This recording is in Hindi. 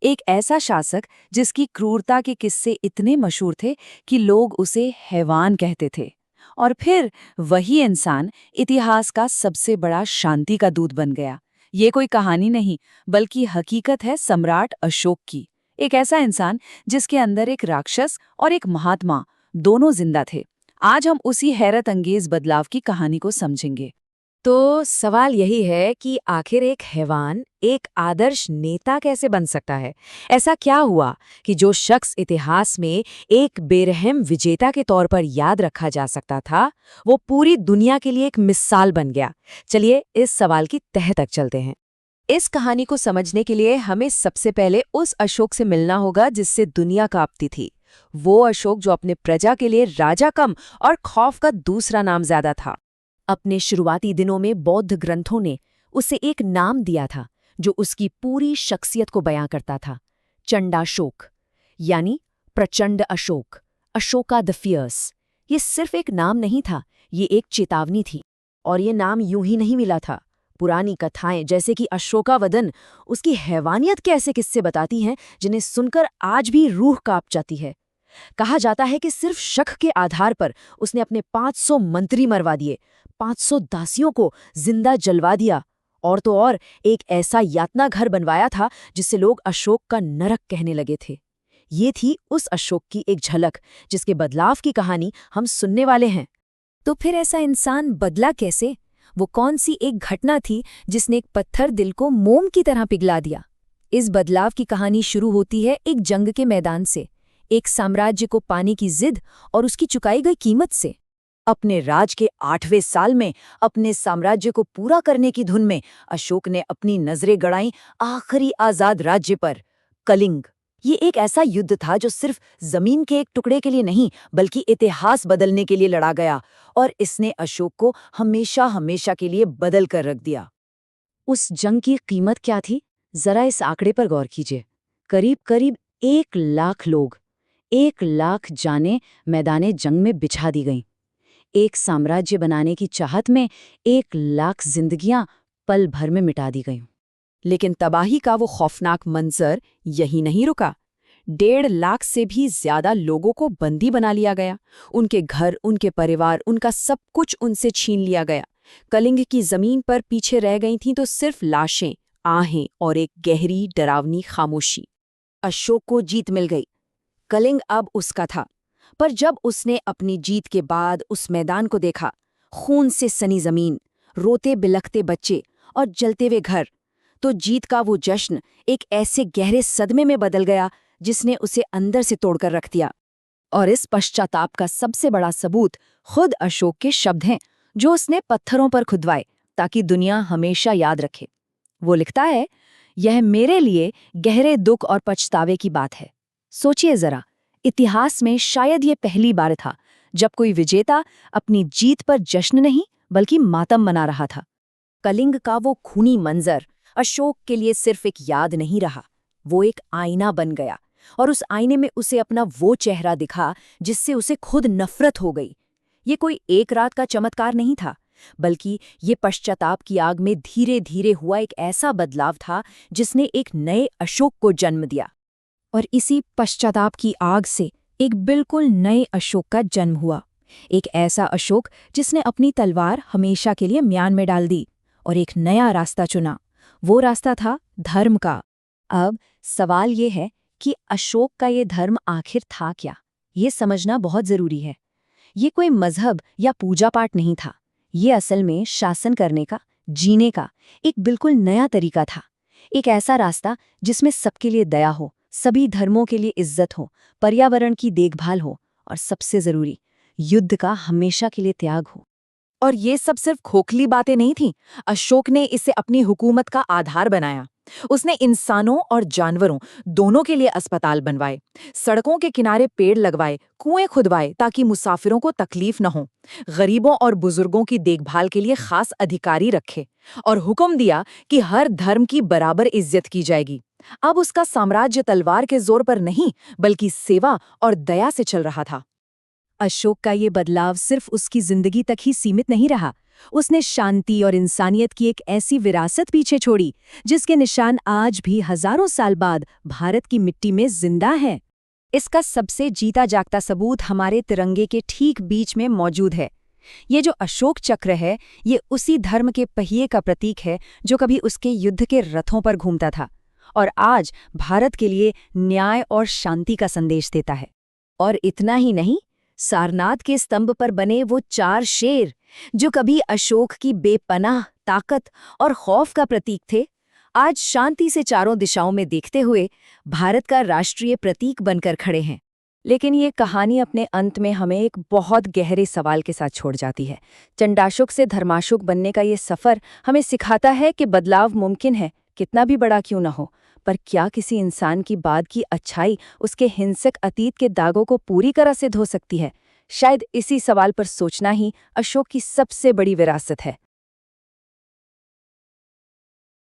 एक ऐसा शासक जिसकी क्रूरता के किस्से इतने मशहूर थे कि लोग उसे हैवान कहते थे। और फिर वही इंसान इतिहास का सबसे बड़ा शांति का दूत बन गया। ये कोई कहानी नहीं, बल्कि हकीकत है सम्राट अशोक की। एक ऐसा इंसान जिसके अंदर एक राक्षस और एक महात्मा दोनों जिंदा थे। आज हम उसी हैरत अंगेज बदलाव की कहानी को समझेंगे। तो सवाल यही है कि आखिर एक हैवान एक आदर्श नेता कैसे बन सकता है। ऐसा क्या हुआ कि जो शख्स इतिहास में एक बेरहम विजेता के तौर पर याद रखा जा सकता था, वो पूरी दुनिया के लिए एक मिसाल बन गया। चलिए इस सवाल की तह तक चलते हैं। इस कहानी को समझने के लिए हमें सबसे पहले उस अशोक से मिलना होगा जिससे दुनिया कांपती थी। वो अशोक जो अपने प्रजा के लिए राजा कम और खौफ का दूसरा नाम ज्यादा था। अपने शुरुआती दिनों में बौद्ध ग्रंथों ने उसे एक नाम दिया था जो उसकी पूरी शख्सियत को बयां करता था, चंडाशोक, यानी प्रचंड अशोक, अशोका द फियर्स। ये सिर्फ एक नाम नहीं था, ये एक चेतावनी थी। और ये नाम यूं ही नहीं मिला था। पुरानी कथाएं जैसे कि अशोकावदन उसकी हैवानियत के ऐसे किस्से बताती हैं जिन्हें सुनकर आज भी रूह कांप जाती है। कहा जाता है कि सिर्फ शक के आधार पर उसने अपने 500 मंत्री मरवा दिए, 500 दासियों को जिंदा जलवा दिया, और तो और एक ऐसा यातना घर बनवाया था जिसे लोग अशोक का नरक कहने लगे थे। ये थी उस अशोक की एक झलक जिसके बदलाव की कहानी हम सुनने वाले हैं। तो फिर ऐसा इंसान बदला कैसे? वो कौन सी एक घटना थी जिसने एक पत्थर दिल को मोम की तरह पिघला दिया? इस बदलाव की कहानी शुरू होती है एक जंग के मैदान से, एक साम्राज्य को पाने की जिद और उसकी चुकाई गई कीमत से। अपने राज के 8वें साल में अपने साम्राज्य को पूरा करने की धुन में अशोक ने अपनी नजरें गड़ाईं आखिरी आजाद राज्य पर, कलिंग। ये एक ऐसा युद्ध था जो सिर्फ जमीन के एक टुकड़े के लिए नहीं, बल्कि इतिहास बदलने के लिए लड़ा गया, और इसने अशोक को हमेशा हमेशा के लिए बदल कर रख दिया। उस जंग की कीमत क्या थी? जरा इस आंकड़े पर गौर कीजिए। करीब करीब 1 लाख लोग, 1 लाख जानें मैदाने जंग में बिछा दी गईं। एक साम्राज्य बनाने की चाहत में 1 लाख जिंदगियां पल भर में मिटा दी गईं। लेकिन तबाही का वो खौफनाक मंजर यही नहीं रुका। 1.5 लाख से भी ज्यादा लोगों को बंदी बना लिया गया। उनके घर, उनके परिवार, उनका सब कुछ उनसे छीन लिया गया। कलिंग की जमीन पर पीछे रह गई थीं तो सिर्फ लाशें, आहें और एक गहरी डरावनी खामोशी। अशोक को जीत मिल गई। कलिंग अब उसका था। पर जब उसने अपनी जीत के बाद उस मैदान को देखा, खून से सनी जमीन, रोते बिलखते बच्चे और जलते हुए घर, तो जीत का वो जश्न एक ऐसे गहरे सदमे में बदल गया जिसने उसे अंदर से तोड़कर रख दिया। और इस पश्चाताप का सबसे बड़ा सबूत खुद अशोक के शब्द हैं, जो उसने पत्थरों पर खुदवाए ताकि दुनिया हमेशा याद रखे। वो लिखता है, यह मेरे लिए गहरे दुख और पछतावे की बात है। सोचिए जरा, इतिहास में शायद ये पहली बार था जब कोई विजेता अपनी जीत पर जश्न नहीं बल्कि मातम मना रहा था। कलिंग का वो खूनी मंजर अशोक के लिए सिर्फ एक याद नहीं रहा, वो एक आईना बन गया, और उस आईने में उसे अपना वो चेहरा दिखा जिससे उसे खुद नफरत हो गई। ये कोई एक रात का चमत्कार नहीं था, बल्कि ये पश्चाताप की आग में धीरे धीरे हुआ एक ऐसा बदलाव था जिसने एक नए अशोक को जन्म दिया। और इसी पश्चाताप की आग से एक बिल्कुल नए अशोक का जन्म हुआ। एक ऐसा अशोक जिसने अपनी तलवार हमेशा के लिए म्यान में डाल दी और एक नया रास्ता चुना। वो रास्ता था धर्म का। अब सवाल ये है कि अशोक का ये धर्म आखिर था क्या? ये समझना बहुत जरूरी है। ये कोई मजहब या पूजा पाठ नहीं था। ये असल में शासन करने का, जीने का एक बिल्कुल नया तरीका था। एक ऐसा रास्ता जिसमें सबके लिए दया हो, सभी धर्मों के लिए इज्जत हो, पर्यावरण की देखभाल हो, और सबसे जरूरी, युद्ध का हमेशा के लिए त्याग हो। और ये सब सिर्फ खोखली बातें नहीं थीं। अशोक ने इसे अपनी हुकूमत का आधार बनाया। उसने इंसानों और जानवरों दोनों के लिए अस्पताल बनवाए, सड़कों के किनारे पेड़ लगवाए, कुएं खुदवाए ताकि मुसाफिरों को तकलीफ न हो, गरीबों और बुजुर्गों की देखभाल के लिए खास अधिकारी रखे, और हुक्म दिया कि हर धर्म की बराबर इज्जत की जाएगी। अब उसका साम्राज्य तलवार के जोर पर नहीं, बल्कि सेवा और दया से चल रहा था। अशोक का ये बदलाव सिर्फ उसकी जिंदगी तक ही सीमित नहीं रहा। उसने शांति और इंसानियत की एक ऐसी विरासत पीछे छोड़ी जिसके निशान आज भी हजारों साल बाद भारत की मिट्टी में जिंदा हैं। इसका सबसे जीता जागता सबूत हमारे तिरंगे के ठीक बीच में मौजूद है। ये जो अशोक चक्र है, ये उसी धर्म के पहिए का प्रतीक है जो कभी उसके युद्ध के रथों पर घूमता था और आज भारत के लिए न्याय और शांति का संदेश देता है। और इतना ही नहीं, सारनाथ के स्तंभ पर बने वो 4 शेर जो कभी अशोक की बेपनाह ताकत और खौफ का प्रतीक थे, आज शांति से चारों दिशाओं में देखते हुए भारत का राष्ट्रीय प्रतीक बनकर खड़े हैं। लेकिन ये कहानी अपने अंत में हमें एक बहुत गहरे सवाल के साथ छोड़ जाती है। चंडाशोक से धर्माशोक बनने का ये सफ़र हमें सिखाता है कि बदलाव मुमकिन है, कितना भी बड़ा क्यों न हो। पर क्या किसी इंसान की बाद की अच्छाई उसके हिंसक अतीत के दागों को पूरी तरह से धो सकती है? शायद इसी सवाल पर सोचना ही अशोक की सबसे बड़ी विरासत है।